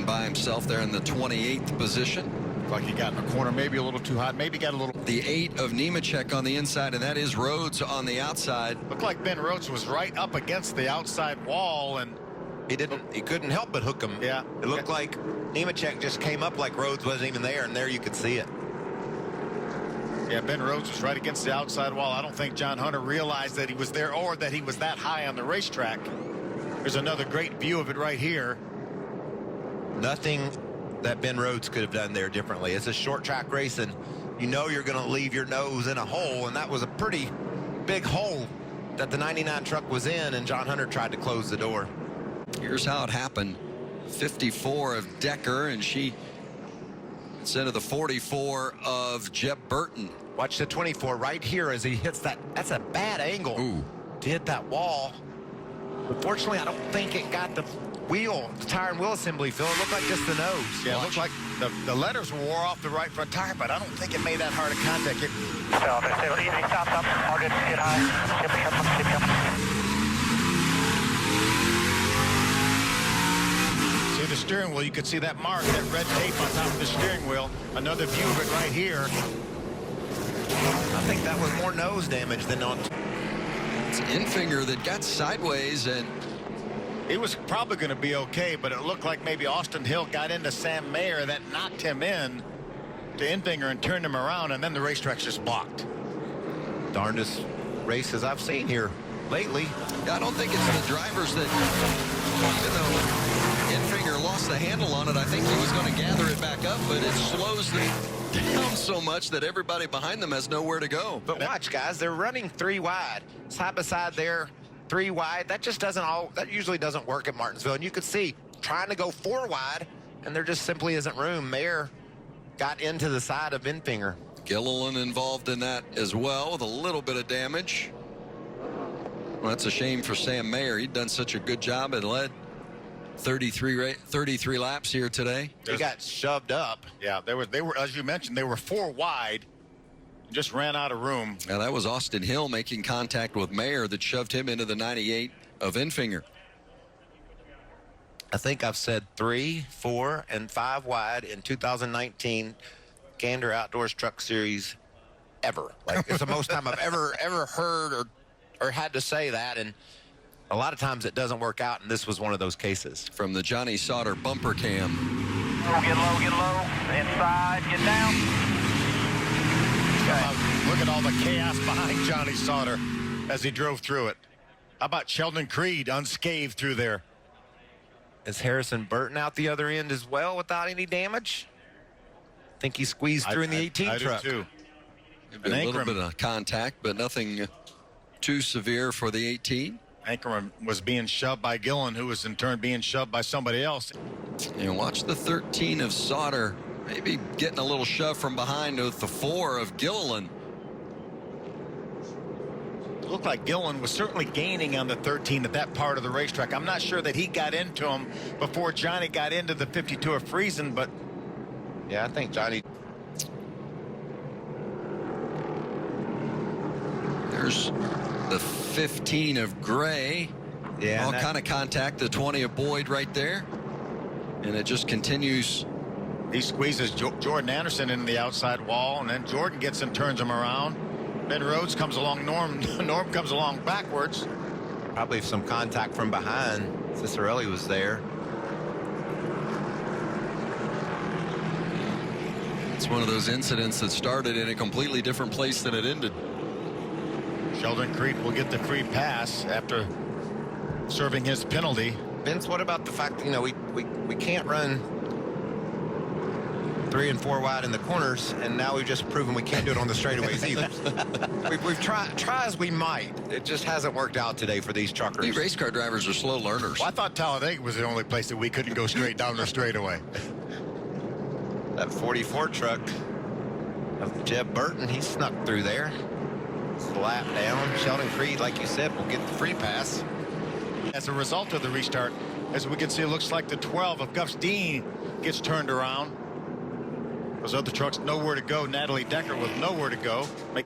by himself there in the 28th position. Like he got in the corner, maybe a little too hot, maybe got a little. The 8 of Nemechek on the inside, and that is Rhodes on the outside. Looked like Ben Rhodes was right up against the outside wall, and he couldn't help but hook him. Yeah. It looked like Nemechek just came up like Rhodes wasn't even there, and there you could see it. Yeah, Ben Rhodes was right against the outside wall. I don't think John Hunter realized that he was there or that he was that high on the racetrack. There's another great view of it right here. Nothing that Ben Rhodes could have done there differently. It's a short track race, and you know you're going to leave your nose in a hole, and that was a pretty big hole that the 99 truck was in, and John Hunter tried to close the door. Here's how it happened. 54 of Decker, and she instead of the 44 of Jeb Burton. Watch the 24 right here as he hits that. That's a bad angle. Ooh. To hit that wall. Unfortunately, I don't think it got the wheel, the tire and wheel assembly, Phil. It looked like just the nose. Yeah, it looked like the letters wore off the right front tire, but I don't think it made that hard a contact. See the steering wheel, you could see that mark, that red tape on top of the steering wheel. Another view of it right here. I think that was more nose damage than on. It's Infinger that got sideways, and He was probably going to be okay, but it looked like maybe Austin Hill got into Sam Mayer that knocked him in to Infinger and turned him around, and then the racetrack's just blocked. Darndest races I've seen here lately. I don't think it's the drivers that, even though Infinger lost the handle on it, I think he was going to gather it back up, but it slows them down so much that everybody behind them has nowhere to go. But watch, guys, they're running 3 wide, side by side there. 3 wide, that just that usually doesn't work at Martinsville. And you could see trying to go 4 wide, and there just simply isn't room. Mayer got into the side of Infinger. Gilliland involved in that as well with a little bit of damage. Well, that's a shame for Sam Mayer. He'd done such a good job and led 33 laps here today. He got shoved up. Yeah, they were, as you mentioned, they were 4 wide. Just ran out of room. Now that was Austin Hill making contact with Mayer that shoved him into the 98 of Infinger. I think I've said 3, 4, and 5 wide in 2019 Gander Outdoors Truck Series ever. Like, it's the most time I've ever heard or had to say that, and a lot of times it doesn't work out, and this was one of those cases. From the Johnny Sauter bumper cam. Get low, inside, get down. Look at all the chaos behind Johnny Sauter as he drove through it. How about Sheldon Creed unscathed through there? Is Harrison Burton out the other end as well without any damage? I think he squeezed through in the 18 truck. I do too. A little bit of contact, but nothing too severe for the 18. Anchorman was being shoved by Gillen, who was in turn being shoved by somebody else. You know, watch the 13 of Sauter. Maybe getting a little shove from behind with the 4 of Gilliland. It looked like Gillen was certainly gaining on the 13 at that part of the racetrack. I'm not sure that he got into him before Johnny got into the 52 of Friesen, but yeah, I think Johnny. There's the 15 of Gray. Yeah, all kind of contact. The 20 of Boyd right there, and it just continues. He squeezes Jordan Anderson into the outside wall, and then Jordan gets and turns him around. Ben Rhodes comes along. Norm comes along backwards. Probably some contact from behind. Cicerelli was there. It's one of those incidents that started in a completely different place than it ended. Sheldon Creed will get the free pass after serving his penalty. Vince, what about the fact that, you know, we can't run 3 and 4 wide in the corners, and now we've just proven we can't do it on the straightaways either. we've tried as we might. It just hasn't worked out today for these truckers. These race car drivers are slow learners. Well, I thought Talladega was the only place that we couldn't go straight down the straightaway. That 44 truck of Jeb Burton, he snuck through there. Slap down. Sheldon Creed, like you said, will get the free pass. As a result of the restart, as we can see, it looks like the 12 of Gus Dean gets turned around. Those other trucks nowhere to go. Natalie Decker with nowhere to go.